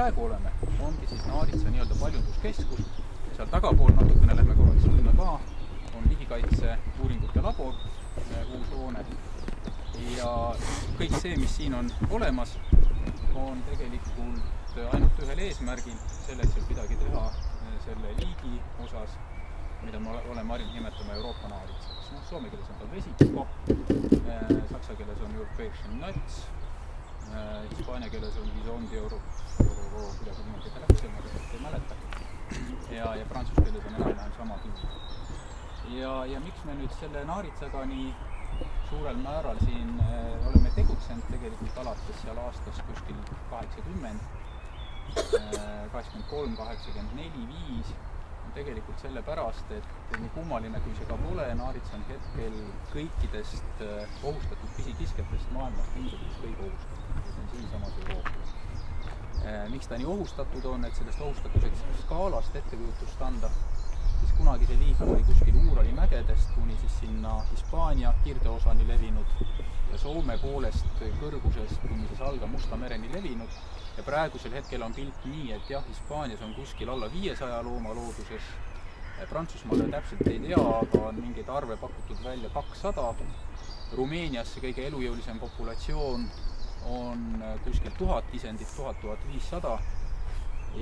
praegu oleme, ongi siis Naaritsa nii-öelda paljunduskeskus. Seal tagapool natukene lähme korraks linna ka, on ligikaitse uuringute labor, uus hoone. Ja kõik see, mis siin on olemas, on tegelikult ainult ühel eesmärgil, selleks, et midagi teha selle liigi osas, mida me oleme harjunud nimetama Euroopa naaritsaks. Soome keeles on tal vesikko, saksa keeles on European nuts, hispaania keeles on Visondi kuidagi niimoodi täpselt, ma ei mäleta. Ja prantsuse keeles on enam sama küll. Ja miks me nüüd selle naaritsaga nii suurel määral siin oleme tegutsenud tegelikult alates seal aastast kuskil 80, 83, 84, 5 on tegelikult sellepärast, et nii kummaline kui see ka pole, naaritsa on hetkel kõikidest ohustatud pisikiskjatest maailmast ilmselt kõige ohustatud. See on siinsamas Euroopas. Miks ta nii ohustatud on, et sellest ohustatuseks skaalast ettekujutust anda, siis kunagi see liik oli kuskil Uurali mägedest kuni siis sinna Hispaania kirdeosani levinud ja Soome poolest kõrgusest kuni siis Alga Musta mereni levinud. Ja praegusel hetkel on pilt nii, et jah, Hispaanias on kuskil alla 500 looma looduses. Prantsusmaale täpselt ei tea, aga on mingeid arve pakutud välja 200. Rumeenias kõige elujõulisem populatsioon on kuskil 1000 isendit, 1000-1500.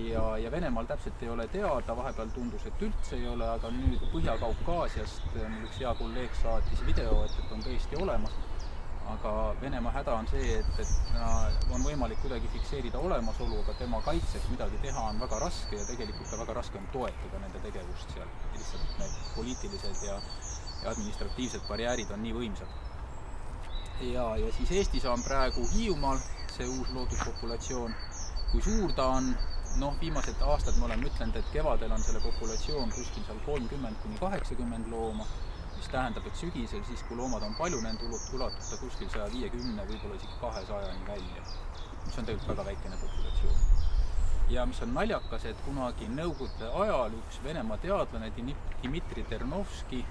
Ja Venemaal täpselt ei ole teada, vahepeal tundus, et üldse ei ole, aga nüüd Põhja-Kaukaasiast mul üks hea kolleeg saatis video, et on tõesti olemas. Aga Venemaa häda on see, et on võimalik kuidagi fikseerida olemasolu, aga tema kaitseks midagi teha on väga raske ja tegelikult ka väga raske on toetada nende tegevust seal. Lihtsalt need poliitilised ja administratiivsed barjäärid on nii võimsad. Ja siis Eestis on praegu Hiiumaal see uus looduspopulatsioon. Kui suur ta on, viimased aastad me oleme ütlenud, et kevadel on selle populatsioon kuskil seal 30-80 looma, mis tähendab, et sügisel siis, kui loomad on palju, nende ulatub ta kuskil 150, võib-olla isegi 200-ni välja, mis on tegelikult väga väikene populatsioon. Ja mis on naljakas, et kunagi nõukogude ajal üks Venemaa teadlane Dmitri Ternovski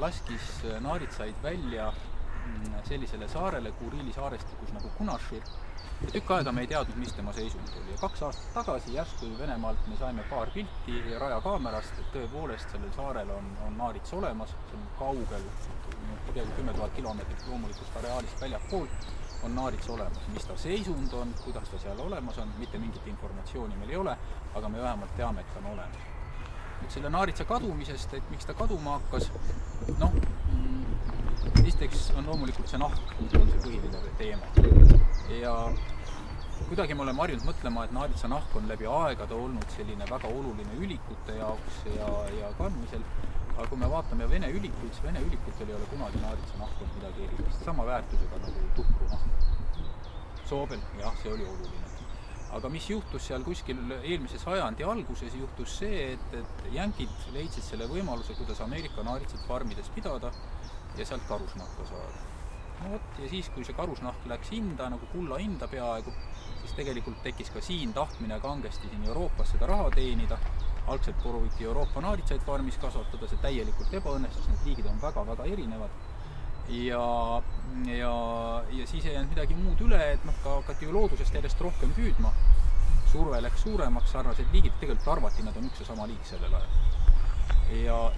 laskis naaritsaid välja sellisele saarele, Kuriili saarestikus nagu Kunašir. Ja tükk aega me ei teadnud, mis tema seisund oli. Ja 2 aastat tagasi järsku Venemaalt me saime paar pilti rajakaamerast, et tõepoolest sellel saarel on naarits olemas, see on kaugel, peaaegu 10 000 kilomeetrit loomulikust areaalist väljapool on naarits olemas. Mis ta seisund on, kuidas ta seal olemas on, mitte mingit informatsiooni meil ei ole, aga me vähemalt teame, et ta on olemas. Nüüd selle naaritsa kadumisest, et miks ta kaduma hakkas, esiteks on loomulikult see nahk, see on see põhiline teema. Ja kuidagi me oleme harjunud mõtlema, et naaritsa nahk on läbi aegade olnud selline väga oluline ülikute jaoks ja kandmisel. Aga kui me vaatame Vene ülikuid, siis Vene ülikutel ei ole kunagi naaritsa nahk olnud midagi erilist. Sama väärtusega nagu tuhkru nahk. Soobel, jah, see oli oluline. Aga mis juhtus seal kuskil eelmise sajandi alguses, juhtus see, et jänkid leidsid selle võimaluse, kuidas Ameerika naaritsat farmides pidada ja sealt karusnahka saada. Ja siis, kui see karusnahk läks hinda, nagu kulla hinda peaaegu, siis tegelikult tekkis ka siin tahtmine kangesti siin Euroopas seda raha teenida. Algselt prooviti Euroopa naaritsaid farmis kasvatada, see täielikult ebaõnnestus, need liigid on väga-väga erinevad. Ja siis ei jäänud midagi muud üle, et hakati ju loodusest järjest rohkem püüdma. Surve läks suuremaks, sarnased liigid, tegelikult arvati, nad on üks ja sama liik sellel ajal.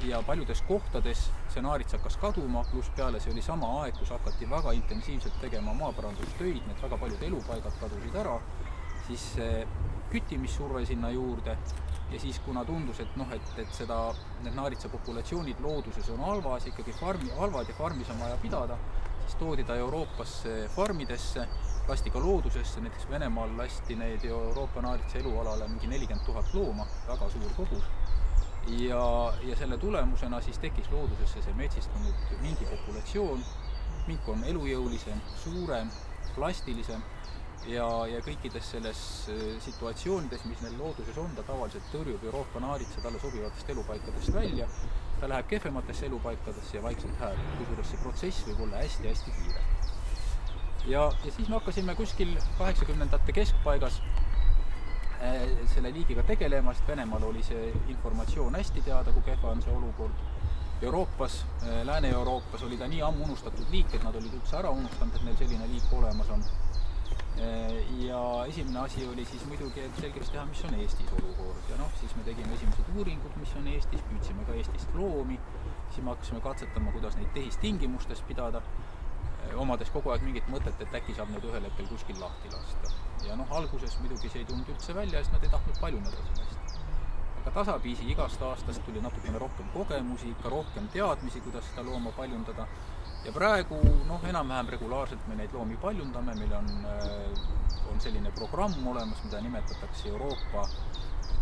Ja paljudes kohtades see naarits hakkas kaduma, pluss peale see oli sama aeg, kus hakati väga intensiivselt tegema maaparandustöid, need väga paljud elupaigad kadusid ära, siis küttimissurve sinna juurde ja siis kuna tundus, et need naaritsa populatsioonid looduses on halvad ja farmis on vaja pidada, siis toodi ta Euroopasse farmidesse, lasti ka loodusesse, näiteks Venemaal lasti neid Euroopa naaritsa elualale mingi 40 000 looma, väga suur kogus. Ja selle tulemusena siis tekkis loodusesse see metsistunud mingi populatsioon. Mink on elujõulisem, suurem, plastilisem ja kõikides selles situatsioonides, mis neil looduses on, ta tavaliselt tõrjub Euroopa naaritsa talle sobivatest elupaikadest välja. Ta läheb kehvematesse elupaikadesse ja vaikselt hääb, kusjuures see protsess võib olla hästi-hästi kiire. Ja siis me hakkasime kuskil 80ndate keskpaigas selle liigiga tegelema, sest Venemaal oli see informatsioon hästi teada, kui kehva on see olukord. Euroopas, Lääne-Euroopas oli ta nii ammu unustatud liik, et nad olid üldse ära unustanud, et neil selline liik olemas on. Ja esimene asi oli siis muidugi, et selgeks teha, mis on Eestis olukord. Ja siis me tegime esimesed uuringud, mis on Eestis, püüdsime ka Eestist loomi, siis me hakkasime katsetama, kuidas neid tehistingimustes pidada, omades kogu aeg mingit mõtet, et äkki saab neid ühel hetkel kuskil lahti lasta. Ja alguses muidugi see ei tulnud üldse välja, sest nad ei tahtnud paljuneda sellest. Aga tasapiisi igast aastast tuli natukene rohkem kogemusi, ikka rohkem teadmisi, kuidas seda looma paljundada. Ja praegu enam-vähem regulaarselt me neid loomi paljundame, meil on selline programm olemas, mida nimetatakse Euroopa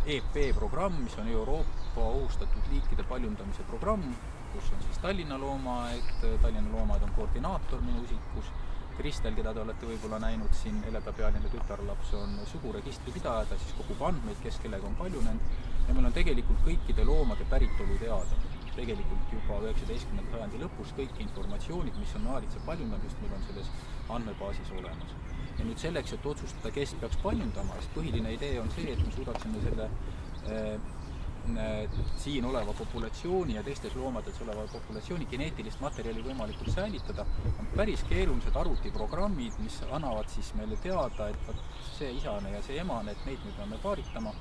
EP-programm, mis on Euroopa ohustatud liikide paljundamise programm, kus on siis Tallinna Loomaaed, Tallinna Loomaaed on koordinaator minu isikus, Kristel, keda te olete võib-olla näinud siin, heledapealine tütarlaps on suguregistri pidaja, ta siis kogub andmeid, kes kellega on paljunenud, ja meil on tegelikult kõikide loomade päritolu teada. Tegelikult juba 19. sajandi lõpus kõik informatsioonid, mis on naaritsa paljundamist, meil on selles andmebaasis olemas. Ja nüüd selleks, et otsustada, kes peaks paljundama, siis põhiline idee on see, et me suudaksime selle siin oleva populatsiooni ja teistes loomades oleva populatsiooni geneetilist materjali võimalikult säilitada. On päris keerulised arvutiprogrammid, mis annavad siis meile teada, et see isane ja see emane, et neid me peame paaritama,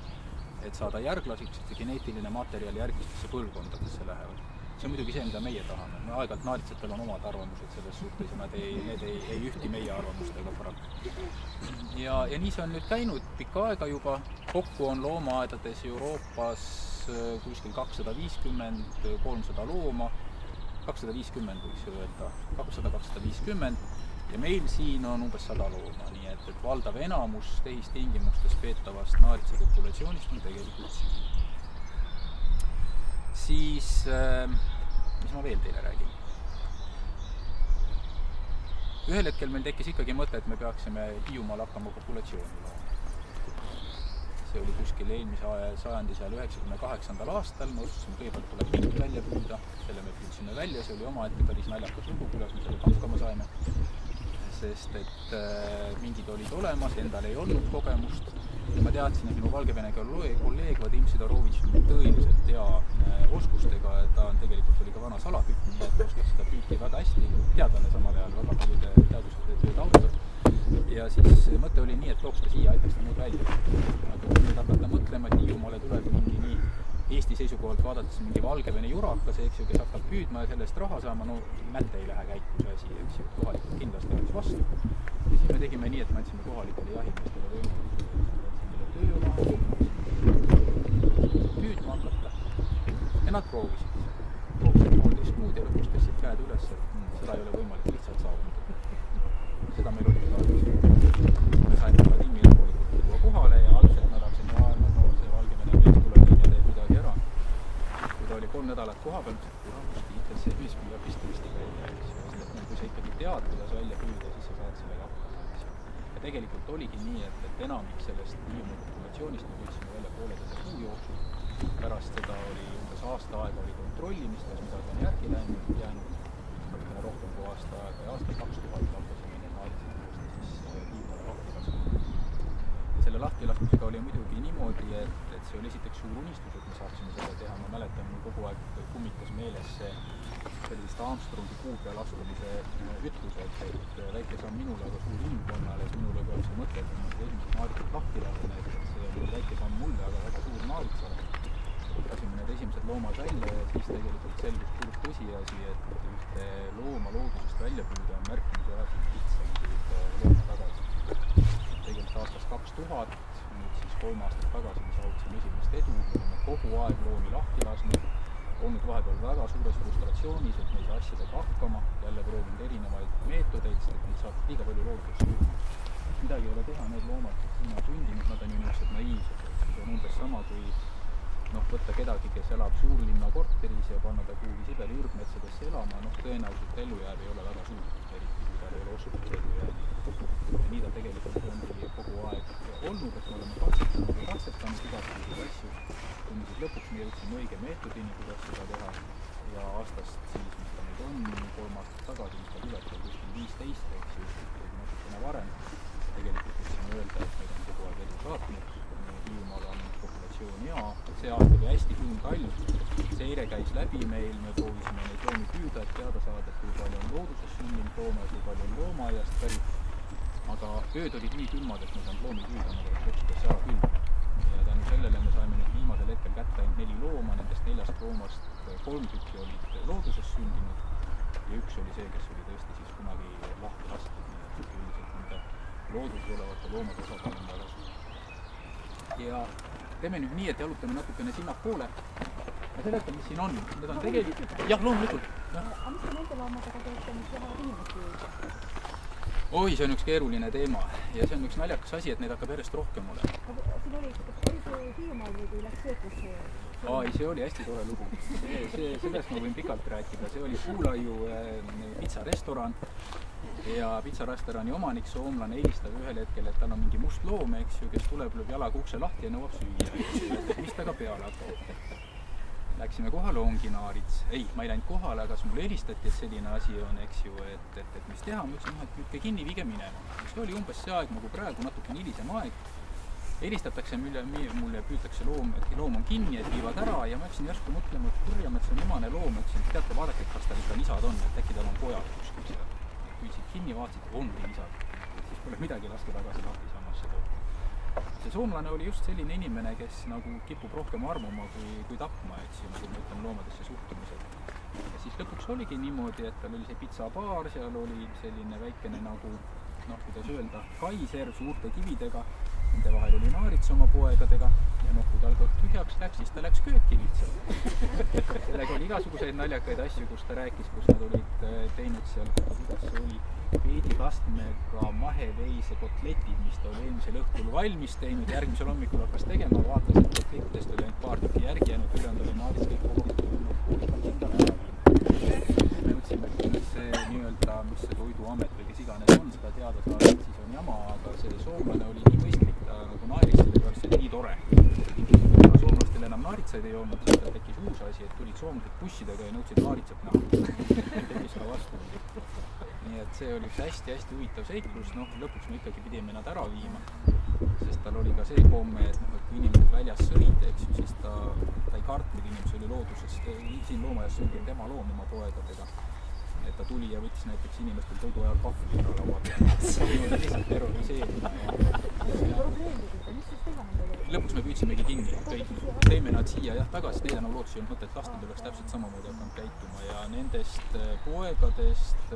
et saada järglasiks, et see geneetiline materjal järgmistesse põlvkondadesse lähevad. See on muidugi see, mida meie tahame. Aeg-ajalt naaritsatel on omad arvamused selles suhtes ja need ei ühti meie arvamustega paraku. Ja nii see on nüüd käinud pikka aega juba. Kokku on loomaaedades Euroopas kuskil 250-300 looma, 250 võiks öelda, 200-250 ja meil siin on umbes 100 looma, nii et valdav enamus tehistingimustes peetavast naaritsa populatsioonist on tegelikult siin. Siis, mis ma veel teile räägin? Ühel hetkel meil tekkis ikkagi mõte, et me peaksime Hiiumaal hakkama populatsiooni looma. See oli kuskil eelmise sajandi 98. aastal, me otsustasime kõigepealt tuleb mink välja püüda, selle me püüdsime välja, see oli omaette päris naljakas lugu, kuidas me selle hakkama saime, sest et mingid olid olemas, endal ei olnud kogemust ja ma teadsin, et minu Valgevene kolleeg Vadim Sidorovitš on tõeliselt hea oskustega, ta tegelikult oli ka vana salakütt, nii et oskas seda püüki väga hästi, teadlane samal ajal väga paljude teadustööd autor. Ja siis mõte oli nii, et tooks ta siia, aitaks ta meid välja. Aga kui nüüd hakata mõtlema, et Hiiumaale tuleb mingi nii Eesti seisukohalt vaadates mingi Valgevene jurakas, kes hakkab püüdma ja sellest raha saama, mätte ei lähe käiku see asi, eks ju, kohalikud kindlasti oleks vastu. Ja siis me tegime nii, et me andsime kohalikele jahimeestele võimaluse püüdma hakata. Ja nad proovisid 13 kuud ja lõpus tõstsid käed üles, et seda ei ole võimalik lihtsalt saavutada. Seda meil oli tarvis. Me saime Vladimir loomulikult tuua kohale ja algselt nad hakkasid see Valgevene mees tuleb nii ja teeb midagi ära. Kui ta oli 3 nädalat koha peal, ütles see mees püüab pistamist välja. Kui sa ikkagi tead, kuidas välja püüda, siis sa saad sellega hakkama. Ja tegelikult oligi nii, et enamik sellest Hiiumaa populatsioonist me võtsime välja 1,5 kuu jooksul. Pärast seda oli umbes aasta aega oli kontrollimist, kas midagi on järgi jäänud, rohkem kui aasta aega ja aastal 2000 hakkasime need naaritsid siis Hiiumaale lahti laskma. Ja selle lahtilaskmisega oli muidugi niimoodi, et see oli esiteks suur unistus, et me saaksime seda teha. Ma mäletan, mul kogu aeg kummitas meeles sellist Armstrongi kuu peal astumise ütlus, et väike samm minule, aga suur inimkonnale, et minule peab see mõte, et ma esimesed naaritsid lahti lasen, et see oli väike samm mulle, aga väga suur naaritsale. Lasime need esimesed loomad välja ja siis tegelikult selgus suur tõsiasi, et ühte looma loodusest välja püüda on märkimisväärselt lihtsam kui looma tagasi. Tegelikult aastast 2000, nüüd siis 3 aastat tagasi me saavutasime esimest edu, me oleme kogu aeg loomi lahti lasknud, olnud vahepeal väga suures frustratsioonis, et me ei saa asjadega hakkama, jälle proovinud erinevaid meetodeid, sest et neid saab liiga palju loodusest süüa. Midagi ei ole teha, need loomad, kes siin on sündinud, nad on ju niisugused naiivsed, see on umbes sama kui võtta kedagi, kes elab suurlinna korteris ja panna ta kuhugi Siberi ürgmetsadesse elama, tõenäoliselt ellujääv ei ole väga suur, eriti kui tal ei ole osutust ellujääv. Ja nii ta tegelikult ongi kogu aeg olnud, et me oleme katsetanud igasuguseid asju, kuni siis lõpuks me jõudsime õige meetodini, kuidas seda teha ja aastast siis, mis ta nüüd on, 3 aastat tagasi, mis ta tuletab kuskil 15, eks ju, natukene varem, tegelikult võiksime öelda, et meid on kogu aeg edu saatnud. Hiiumaal on populatsioon hea, see aasta oli hästi külm talv, seire käis läbi meil, me proovisime neid loomi püüda, et teada saada, et kui palju on looduses sündinud looma ja kui palju on loomaaiast pärit. aga ööd olid nii külmad, et me saanud loomi püüda, nagu lõpuks ära külmad. Ja tänu sellele me saime nüüd viimasel hetkel kätte ainult 4 looma, nendest 4 loomast 3 tükki olid looduses sündinud ja üks oli see, kes oli tõesti siis kunagi lahti lastud, nii et üldiselt nende looduses olevate loomade osakaal on väga suur. Ja teeme nüüd nii, et jalutame natukene sinnapoole. Ma seletan, mis siin on. Need on tegelikult... Jah, loomulikult. Aga mis te nende loomadega teete, mis lähevad inimesi juurde? Oi, see on üks keeruline teema ja see on üks naljakas asi, et neid hakkab järjest rohkem olema. Siin oli see Hiiumaal või kui läks söötlusse? Ai, see oli hästi tore lugu. Sellest ma võin pikalt rääkida. See oli Puulaiu pitsarestoran ja pitsarestorani omanik, soomlane, helistab ühel hetkel, et tal on mingi must loom, eks ju, kes tuleb, lööb jalaga ukse lahti ja nõuab süüa. Mis ta ka peale hakkab? Läksime kohale, ongi naarits. Ei, ma ei läinud kohale, aga mulle helistati, et selline asi on, eks ju, et mis teha. Ma ütlesin, et püüdke kinni, viige minema. See oli umbes see aeg, nagu praegu natuke hilisem aeg. Helistatakse mulle, püütakse loom, et loom on kinni, et viivad ära ja ma hakkasin järsku mõtlema, et kurjam, et see on emane loom, ütlesin, et teate, vaadake, kas tal ikka lisad on, et äkki tal on pojad kuskil seal. Püüdsid kinni, vaatasid, ongi lisad. Siis pole midagi, laske tagasi lahti samasse kohta. See soomlane oli just selline inimene, kes nagu kipub rohkem armuma kui tapma, eks ju, nagu ma ütlen, loomadesse suhtumised. Ja siis lõpuks oligi niimoodi, et tal oli see pitsabaar, seal oli selline väikene nagu, kuidas öelda, kaiser suurte kividega, nende vahel oli naarits oma poegadega ja kui tal tühjaks läks, siis ta läks kööki lihtsalt. Sellega oli igasuguseid naljakaid asju, kus ta rääkis, kus nad olid teinud seal, kuidas see oli, peedikastmega maheveise kotletid, mis ta oli eelmisel õhtul valmis teinud, järgmisel hommikul hakkas tegema, vaatas, et kotlettidest oli ainult paar tükki järgi jäänud, ülejäänud oli naarits kõik me mõtlesime, et kui see nii-öelda, mis see toiduamet või kes iganes on, seda teada saada, et siis on jama, aga see soomlane oli nii mõistlik, ta nagu naaritsade peal, see oli nii tore. Kuna soomlastel enam naaritsaid ei olnud, siis tal tekkis uus asi, et tulid soomlased bussidega ja nõudsid naaritsat näha. Tekkis ka vastu. Nii et see oli üks hästi-hästi huvitav seiklus, lõpuks me ikkagi pidime nad ära viima, sest tal oli ka see komme, et kui inimesed väljas sõid, eks ju, siis ta ei kartnud, inimesi oli looduses, siin loomajas sõidil tema loom oma poegadega, et ta tuli ja võttis näiteks inimestel toidu ajal kahvli ära laua peale, lihtsalt terroriseerima. Lõpuks me püüdsimegi kinni, teeme nad siia tagasi, neil enam lootusi ei olnud mõtet lasta, ta peaks täpselt samamoodi hakanud käituma ja nendest poegadest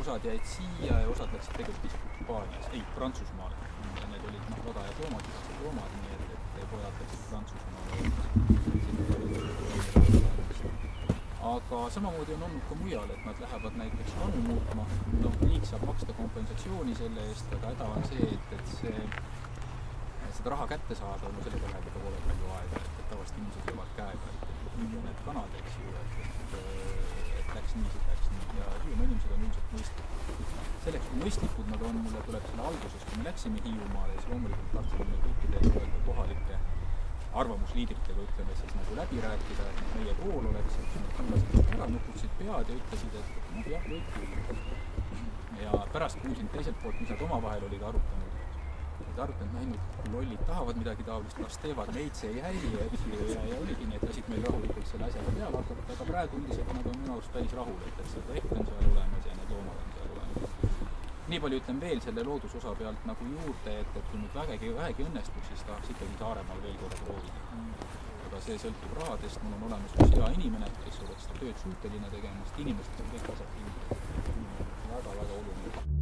osad jäid siia ja osad läksid tegelikult Hispaanias, Prantsusmaale. Need olid vadajad loomad, nii et pojad läksid Prantsusmaale. Aga samamoodi on olnud ka mujal, et nad lähevad näiteks kanu muutma. Riik saab maksta kompensatsiooni selle eest, aga häda on see, et seda raha kätte saada, sellega läheb ikka pole palju aega, et tavaliselt inimesed jõuavad käega, et need kanad, eks ju, et läks nii ja Hiiumaa inimesed on üldiselt mõistlikud. Selleks, kui mõistlikud nad on, mulle tuleb selle alguses, kui me läksime Hiiumaale, siis loomulikult tahtsime kõikide kohalike arvamusliidritega, ütleme siis nagu läbi rääkida, et meie pool oleks, et nad kuulasid ära, nuputasid pead ja ütlesid, et jah, võib küll. Ja pärast kuulsin teiselt poolt, mis nad omavahel olid arutanud, näinud, kui lollid tahavad midagi taolist, las teevad, meid see ei häiri, eks ju, ja oligi nii, et lasid meil rahulikult selle asjaga peale hakata, aga praegu üldiselt nad on minu arust päris rahul, et see projekt on seal olemas ja need loomad on seal olemas. Nii palju ütlen veel selle loodusosa pealt nagu juurde, et kui nüüd vähegi õnnestuks, siis tahaks ikkagi Saaremaal veel korra proovida. Aga see sõltub rahadest, mul on olemas üks hea inimene, kes oleks seda tööd suuteline tegema, sest inimesed on kõik asjad inimesed. Väga-väga oluline.